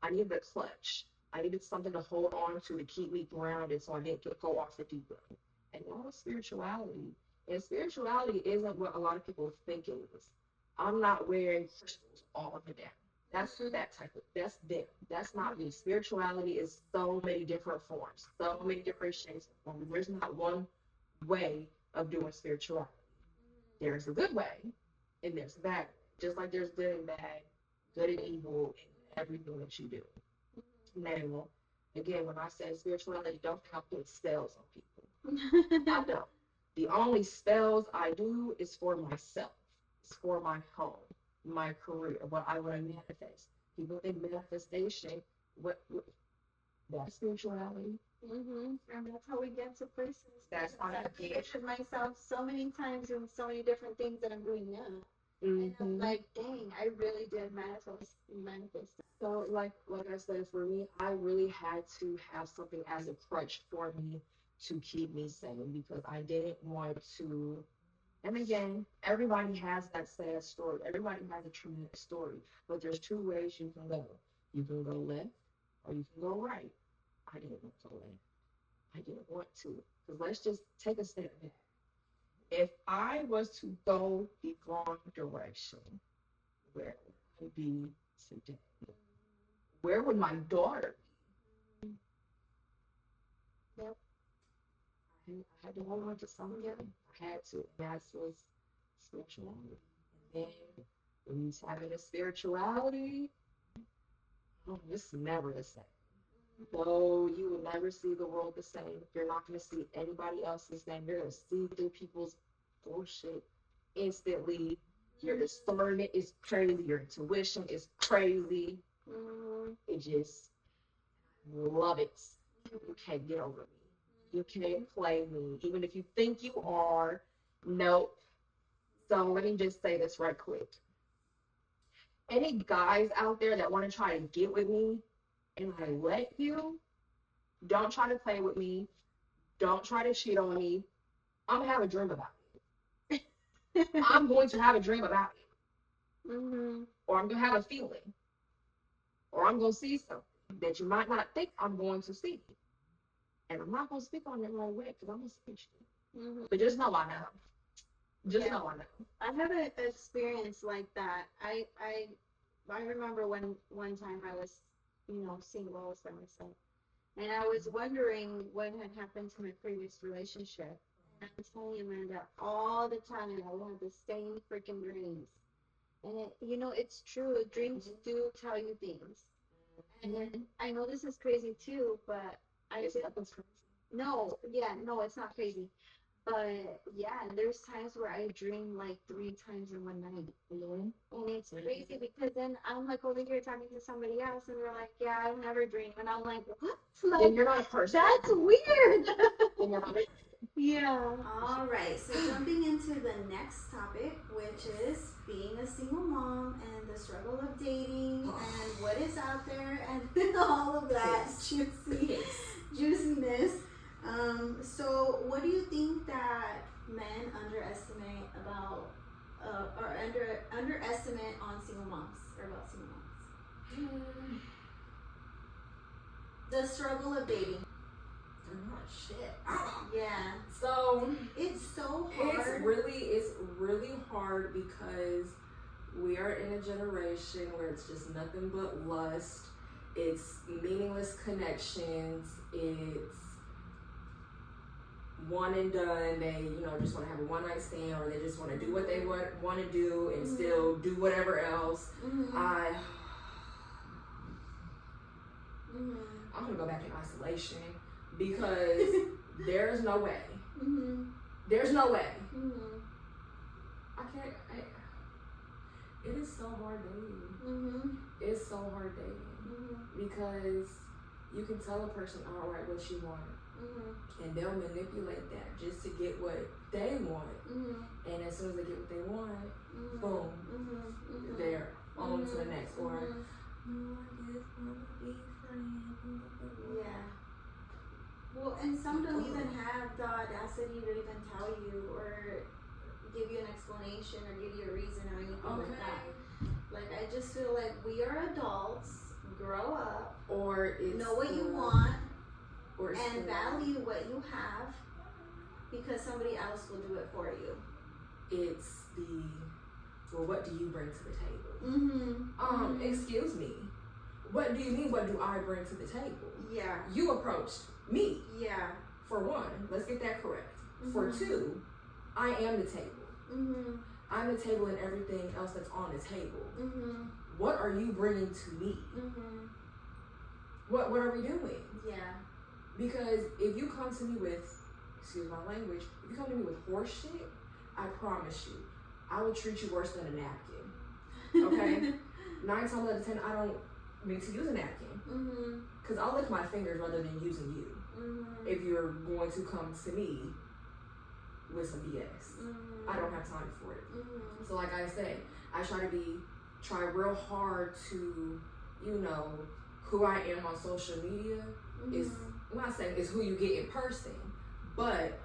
I needed a clutch. I needed something to hold on to keep me grounded so I didn't go off the deep end. And that was spirituality. And spirituality isn't what a lot of people think it is. I'm not wearing crystals all up and down. That's that type of, that's them. That's not me. Spirituality is so many different forms, so many different shapes and forms. There's not one way of doing spirituality. There's a good way and there's a bad way. Just like there's good and bad, good and evil in everything that you do. Now, again, when I say spirituality, don't think I put spells on people. I don't. The only spells I do is for myself. It's for my home, my career, what I want to manifest. People think manifestation, what that's spirituality. And that's how we get to places. That's how I've pictured myself so many times doing so many different things that I'm doing now. And I'm like, dang, I really did manifest. So, like I said, for me, I really had to have something as a crutch for me to keep me sane because I didn't want to. And again, everybody has that sad story. Everybody has a traumatic story. But there's two ways you can go. You can go left or you can go right. I didn't want to go left. I didn't want to. Because let's just take a step back. If I was to go the wrong direction, where would I be today? Where would my daughter be? Yep. I had to hold on to something. I had to. That was spirituality. And then when you tap into spirituality, it's never the same. No, you will never see the world the same. You're not going to see anybody else the same. You're going to see through people's bullshit instantly. Your discernment is crazy. Your intuition is crazy. It just love it. You can't get over me. You can't play me. Even if you think you are, nope. So let me just say this right quick. Any guys out there that want to try to get with me and I let you, don't try to play with me. Don't try to cheat on me. I'm going to have a dream about it. I'm going to have a dream about it. Or I'm going to have a feeling. Or I'm going to see something that you might not think I'm going to see. And I'm not going to speak on it right away because I'm going to speak you. But just know I know. Just know I know. I had an experience like that. I remember when one time I was, single by myself. And I was wondering what had happened to my previous relationship. And I'm telling you, Amanda, all the time I would have the same freaking dreams. And it's true. Dreams do tell you things. And I know this is crazy too, but no, it's not crazy. But yeah, there's times where I dream like 3 times in one night. And it's crazy because then I'm like over here talking to somebody else and they're like, yeah, I never dream. And I'm like, what? Like, then you're not a person. That's weird. Then you're not a Yeah. All right. So jumping into the next topic, which is being a single mom and the struggle of dating and what is out there and all of that juiciness. So what do you think that men underestimate about or underestimate on single moms or about single moms? The struggle of dating. they're not shit. Yeah. So it's so hard. It's really hard because we are in a generation where it's just nothing but lust. It's meaningless connections. It's one and done. They, just want to have a one night stand, or they just want to do what they want to do and still do whatever else. I'm gonna go back in isolation because there's no way. There's no way. I can't. It is so hard dating. It's so hard dating because you can tell a person outright what you want, and they'll manipulate that just to get what they want. And as soon as they get what they want, boom, they're on to the next. Or no, I just want to be friends. Yeah. Well, and some don't even have the audacity to even tell you or give you an explanation or give you a reason or anything like that. Like, I just feel like we are adults, grow up, or know what you want, or and value what you have, because somebody else will do it for you. It's well, what do you bring to the table? Excuse me. What do you mean, what do I bring to the table? Yeah. You approached me. Yeah. For one, let's get that correct. For two, I am the table. I'm the table and everything else that's on the table. What are you bringing to me? What are we doing? Yeah. Because if you come to me with, excuse my language, if you come to me with horse shit, I promise you, I will treat you worse than a napkin. Okay? 9 times out of 10, I don't mean to use a napkin. Because I'll lick my fingers rather than using you. If you're going to come to me with some BS. I don't have time for it. So like I said, I try real hard to, who I am on social media is, I'm not saying it's who you get in person, but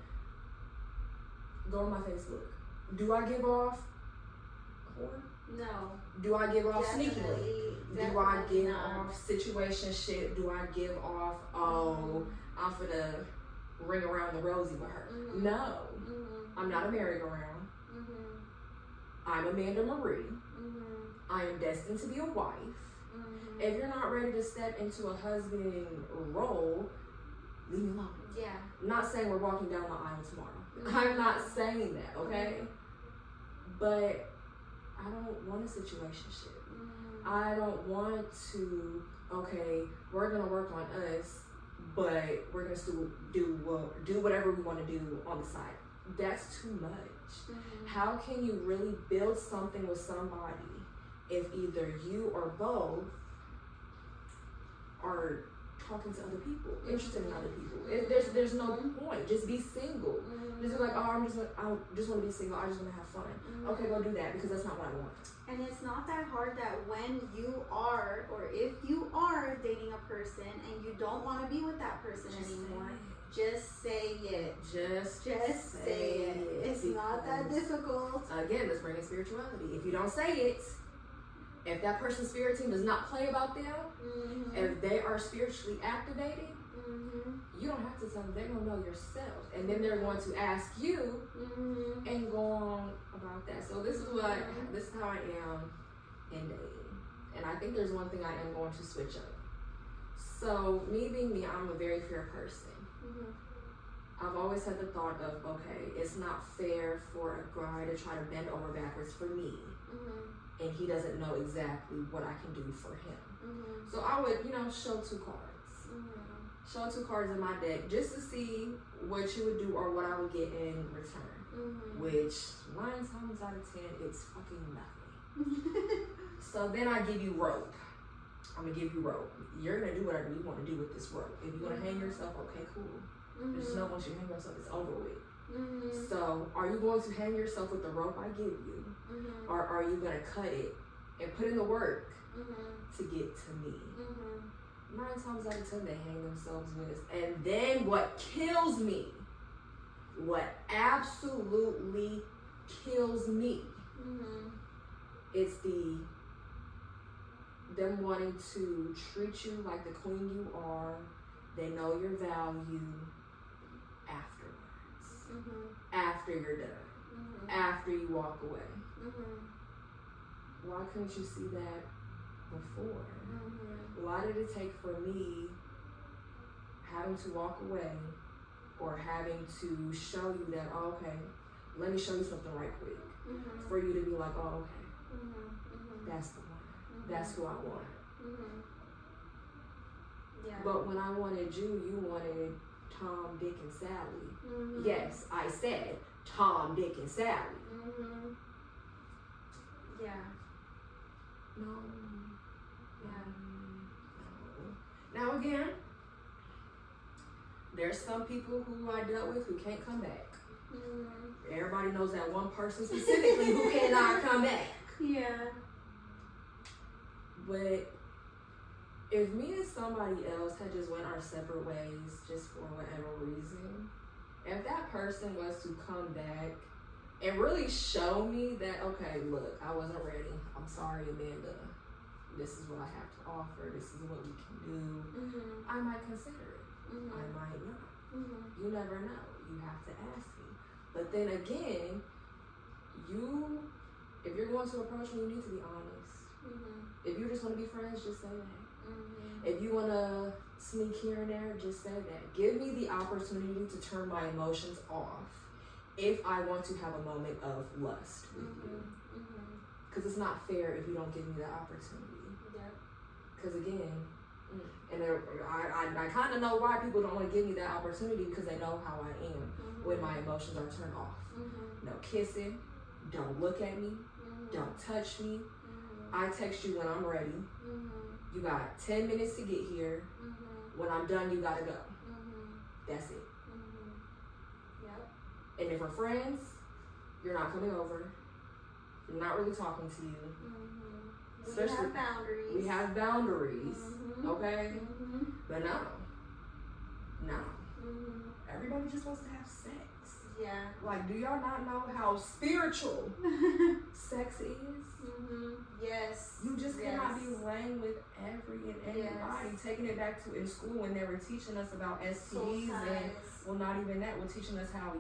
go on my Facebook. Do I give off whore? No. Do I give off Definitely. sneakily? Do I give off situationship? Do I give off, I'm finna ring around the rosy with her? No. I'm not a merry-go-round. I'm Amanda Marie. I am destined to be a wife. If you're not ready to step into a husband role, leave me alone. Yeah. I'm not saying we're walking down the aisle tomorrow. I'm not saying that, okay? But I don't want a situationship. I don't want to, okay, we're gonna work on us, but we're gonna still do whatever we want to do on the side. That's too much. How can you really build something with somebody if either you or both are talking to other people, interested in other people? There's no point. Just be single. Just be like, I just want to be single. I just want to have fun. Okay, go do that, because that's not what I want. And it's not that hard that when you are, or if you are dating a person and you don't want to be with that person anymore, just say it. Just say it. It's not that difficult. Again, let's bring in spirituality. If you don't say it, if that person's spirit team does not play about them, if they are spiritually activated, you don't have to tell them. They're going to know yourself. And then they're going to ask you and go on about that. So this is how I am in dating. And I think there's one thing I am going to switch up. So me being me, I'm a very fair person. I've always had the thought of, okay, it's not fair for a guy to try to bend over backwards for me. And he doesn't know exactly what I can do for him. So I would, show 2 cards. Show 2 cards in my deck just to see what you would do or what I would get in return. Which 9 times out of 10, it's fucking nothing. So then I give you rope. I'm gonna give you rope. You're gonna do whatever you want to do with this rope. If you want to hang yourself, okay, cool. Just know once you hang yourself, it's over with. So are you going to hang yourself with the rope I give you? Or are you gonna cut it and put in the work to get to me? 9 times out of 10, they hang themselves with us. And then what kills me, what absolutely kills me, it's them wanting to treat you like the queen you are They know your value afterwards. Mm-hmm. After you're done. Mm-hmm. After you walk away. Mm-hmm. Why couldn't you see that before? Mm-hmm. Why did it take for me having to walk away or having to show you that, oh, okay, let me show you something right quick, Mm-hmm. for you to be like, oh, okay, Mm-hmm. Mm-hmm. that's the one. Mm-hmm. That's who I want. Mm-hmm. Yeah. But when I wanted you, you wanted Tom, Dick, and Sally. Mm-hmm. Yes, I said Tom, Dick, and Sally. Mm-hmm. Yeah. No. Yeah. No. Now again, there's some people who I dealt with who can't come back. Mm-hmm. Everybody knows that one person specifically who cannot come back. Yeah. But if me and somebody else had just went our separate ways just for whatever reason, if that person was to come back and really show me that, okay, look, I wasn't ready. I'm sorry, Amanda. This is what I have to offer. This is what we can do. Mm-hmm. I might consider it. Mm-hmm. I might not. Mm-hmm. You never know. You have to ask me. But then again, if you're going to approach me, you need to be honest. Mm-hmm. If you just want to be friends, just say that. Mm-hmm. If you want to sneak here and there, just say that. Give me the opportunity to turn my emotions off if I want to have a moment of lust with you. Because it's not fair if you don't give me the opportunity. Yeah. Because again, and I kind of know why people don't want to give me that opportunity, because they know how I am when my emotions are turned off. Mm-hmm. No kissing, don't look at me, Mm-hmm. don't touch me. Mm-hmm. I text you when I'm ready. Mm-hmm. You got 10 minutes to get here. Mm-hmm. When I'm done, you gotta go. Mm-hmm. That's it. Mm-hmm. Yep. And if we're friends, you're not coming over. I'm not really talking to you. Mm-hmm. We Especially- have boundaries. We have boundaries, Mm-hmm. okay? Mm-hmm. But no. Mm-hmm. Everybody just wants to have sex. Yeah. Like, do y'all not know how spiritual sex is? Mm-hmm. Yes. You just cannot be Yes. laying with everybody, Yes. taking it back to in school when they were teaching us about Soul STDs and, ties. well, not even that, we're teaching us how,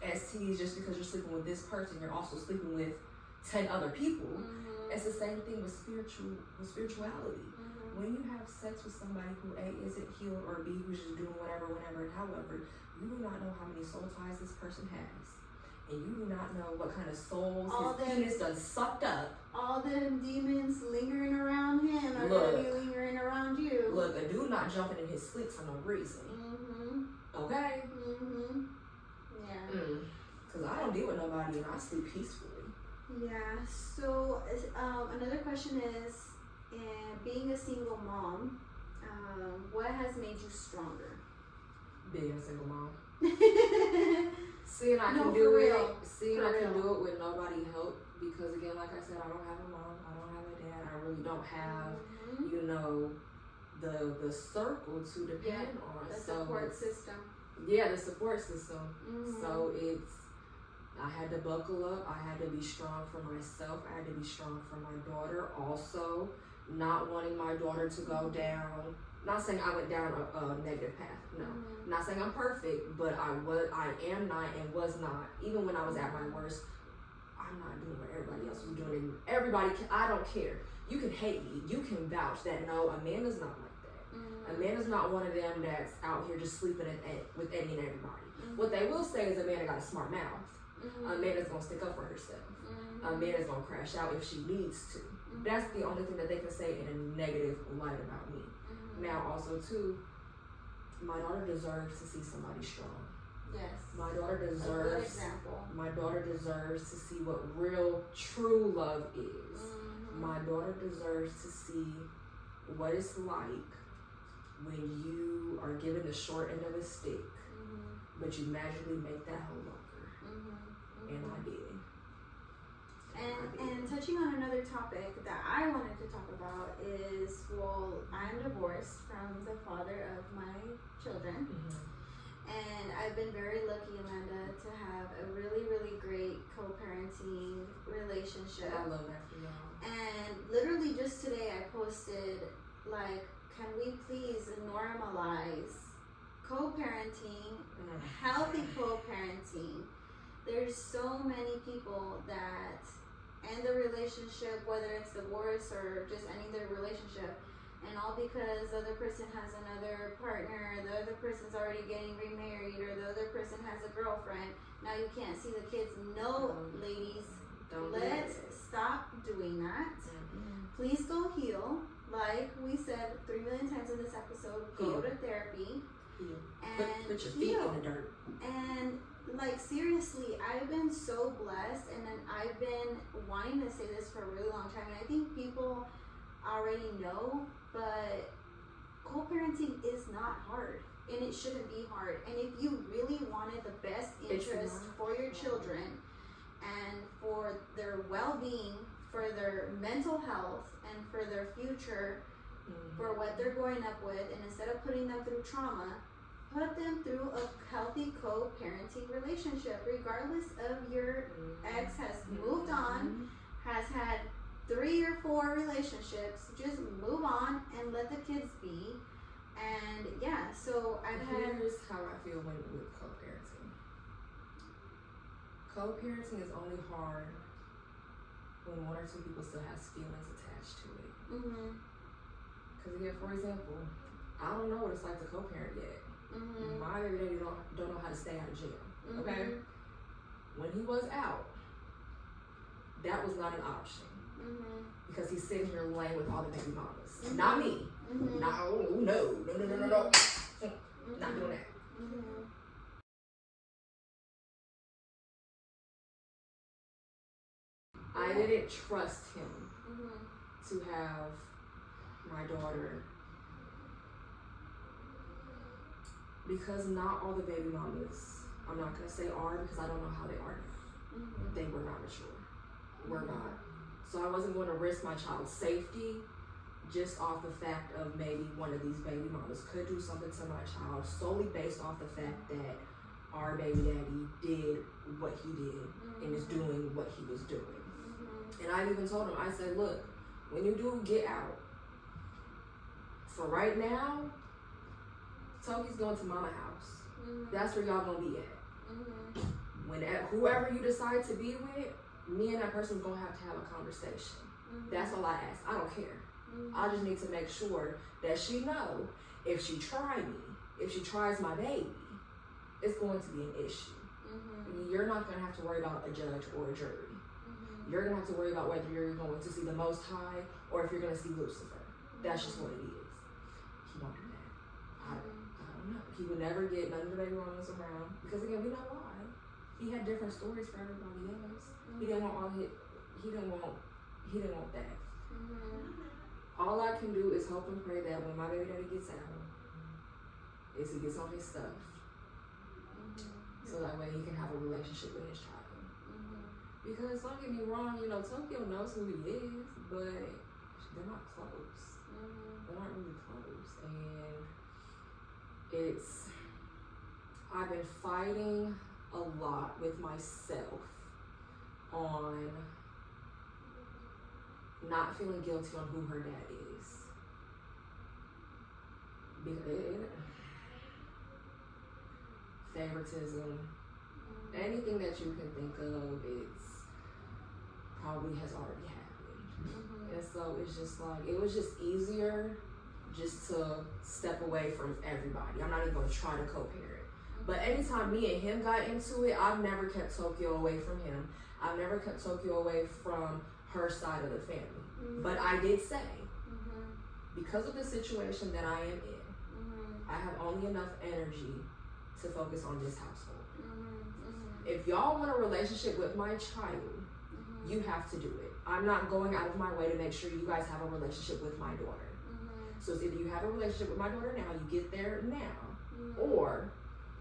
STDs, just because you're sleeping with this person, you're also sleeping with 10 other people. Mm-hmm. It's the same thing with spirituality. Mm-hmm. When you have sex with somebody who A, isn't healed, or B, who's just doing whatever, whenever, and however, you do not know how many soul ties this person has. And you do not know what kind of souls his penis done sucked up. All them demons lingering around him are going to be lingering around you. Look, a dude not jumping in his sleep for no reason. Mm-hmm. Okay? Mm-hmm. Yeah. Because I don't deal with nobody and I sleep peacefully. Yeah. So another question is, being a single mom, what has made you stronger? Being a single mom. Seeing I can No, do for it. real. Seeing For I can real. do it with nobody help. Because again, like I said, I don't have a mom. I don't have a dad. I really don't have, the circle to depend on. The So support system. yeah, the support system. Mm-hmm. So I had to buckle up. I had to be strong for myself. I had to be strong for my daughter. Also, not wanting my daughter to go down. Not saying I went down a negative path. No. Mm-hmm. Not saying I'm perfect, but I am not and was not. Even when I was at my worst, I'm not doing what everybody else was doing. And I don't care. You can hate me. You can vouch that no, Amanda's not like that. Mm-hmm. Amanda's not one of them that's out here just sleeping with any and everybody. Mm-hmm. What they will say is Amanda got a smart mouth. Mm-hmm. Amanda's gonna stick up for herself. Mm-hmm. Amanda's gonna crash out if she needs to. Mm-hmm. That's the only thing that they can say in a negative light about me. Mm-hmm. Now, also too, my daughter deserves to see somebody strong. Yes. My daughter A good deserves. example. My daughter deserves to see what real, true love is. Mm-hmm. My daughter deserves to see what it's like when you are given the short end of a stick, Mm-hmm. but you magically make that whole longer. Mm-hmm. And I did. And touching on another topic that I wanted to talk about is, well, I'm divorced from the father of my children. And I've been very lucky, Amanda, to have a really, really great co-parenting relationship. I love that for y'all. And literally just today I posted, like, can we please normalize co-parenting, healthy co-parenting? There's so many people that end the relationship, whether it's divorce or just ending their relationship, and all because the other person has another partner, the other person's already getting remarried, or the other person has a girlfriend. Now you can't see the kids. No, ladies, let's stop doing that. Please go heal. Like we said 3 million times in this episode, go to therapy. And put your feet in the dirt. And like seriously, I've been so blessed, and then I've been wanting to say this for a really long time, and I think people already know, but co-parenting is not hard, and it shouldn't be hard. And if you really wanted the best interest for your children and for their well-being, for their mental health, and for their future, for what they're growing up with, and instead of putting them through trauma, put them through a healthy co-parenting relationship, regardless of your ex has moved on, has had 3 or 4 relationships. Just move on and let the kids be. And yeah, so Here's how I feel with co-parenting. Co-parenting is only hard when 1 or 2 people still has feelings attached to it. Because again, for example, I don't know what it's like to co-parent yet. My baby daddy don't know how to stay out of jail. Okay? When he was out, that was not an option. Because he's sitting here laying with all the baby mamas. Not me. No. Not doing that. I didn't trust him to have my daughter, because not all the baby mamas, I'm not going to say are, because I don't know how they are now. They were not mature. We're not. So I wasn't going to risk my child's safety just off the fact of maybe one of these baby mamas could do something to my child solely based off the fact that our baby daddy did what he did and is doing what he was doing. And I even told him, I said, look, when you do get out, for right now, Toki's going to mama house. That's where y'all gonna be at. Whoever you decide to be with, me and that person's gonna have to have a conversation. That's all I ask. I don't care. I just need to make sure that she know if she try me, if she tries my baby, it's going to be an issue. You're not gonna have to worry about a judge or a jury. You're gonna have to worry about whether you're going to see the Most High or if you're gonna see Lucifer. That's just what it is. He don't do that. I don't know. He would never get none of the baby mamas around, because again, we know why. He had different stories for everybody else. He didn't want that. All I can do is hope and pray that when my baby daddy gets out, is he gets on his stuff, so that way he can have a relationship with his child. Because don't get me wrong, Tokyo knows who he is, but they're not close. They're not really close, and I've been fighting a lot with myself on not feeling guilty on who her dad is. Favoritism, anything that you can think of, it's probably has already happened. And so it's just like, it was just easier just to step away from everybody. I'm not even gonna try to co-parent. But anytime me and him got into it, I've never kept Tokyo away from him. I've never kept Tokyo away from her side of the family. But I did say, because of the situation that I am in, I have only enough energy to focus on this household. If y'all want a relationship with my child, you have to do it. I'm not going out of my way to make sure you guys have a relationship with my daughter. So it's either you have a relationship with my daughter now, you get there now, or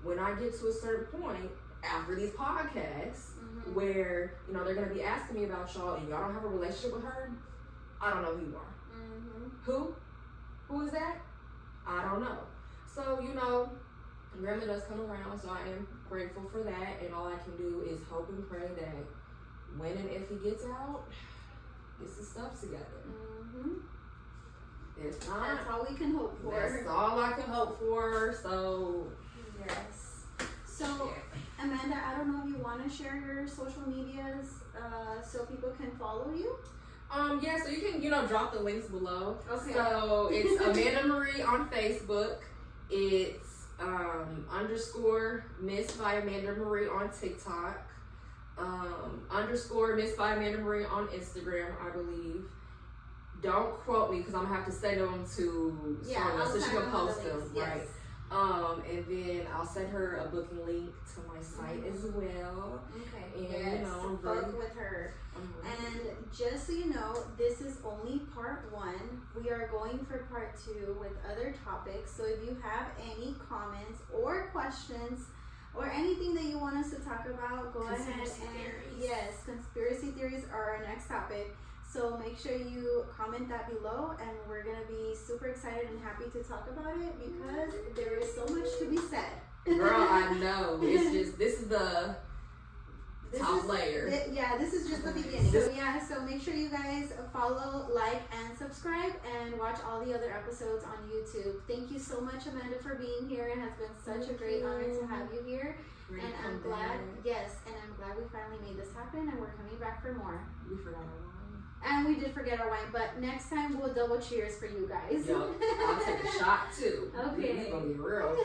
when I get to a certain point after these podcasts where, they're going to be asking me about y'all and y'all don't have a relationship with her, I don't know who you are. Who is that? I don't know. So, Grandma does come around, so I am grateful for that, and all I can do is hope and pray that when and if he gets out, gets his stuff together. If not, that's all we can hope for. that's all I can hope for. So Yes. So, Amanda, I don't know if you want to share your social medias so people can follow you. Yeah, so you can, drop the links below. Okay. So it's Amanda Marie on Facebook. It's _ Miss by Amanda Marie on TikTok. _ Miss by Amanda Marie on Instagram, I believe. Don't quote me because I'm gonna have to send them to Sonia so she can post them, right? And then I'll send her a booking link to my site as well. Okay. And Yes. I'm Book with her. And just so you know, this is only part 1. We are going for part 2 with other topics. So if you have any comments or questions or anything that you want us to talk about, go ahead and yes, conspiracy theories are our next topic. So make sure you comment that below, and we're gonna be super excited and happy to talk about it because there is so much to be said. Girl, I know. It's just this is the top layer. This is just the beginning. So make sure you guys follow, like, and subscribe, and watch all the other episodes on YouTube. Thank you so much, Amanda, for being here. It has been such a great honor to have you here. And I'm glad, I'm glad we finally made this happen, and we're coming back for more. We forgot our wine. And we did forget our wine, but next time we'll double cheers for you guys. Yup, I'll take a shot too. Okay. We're gonna be real.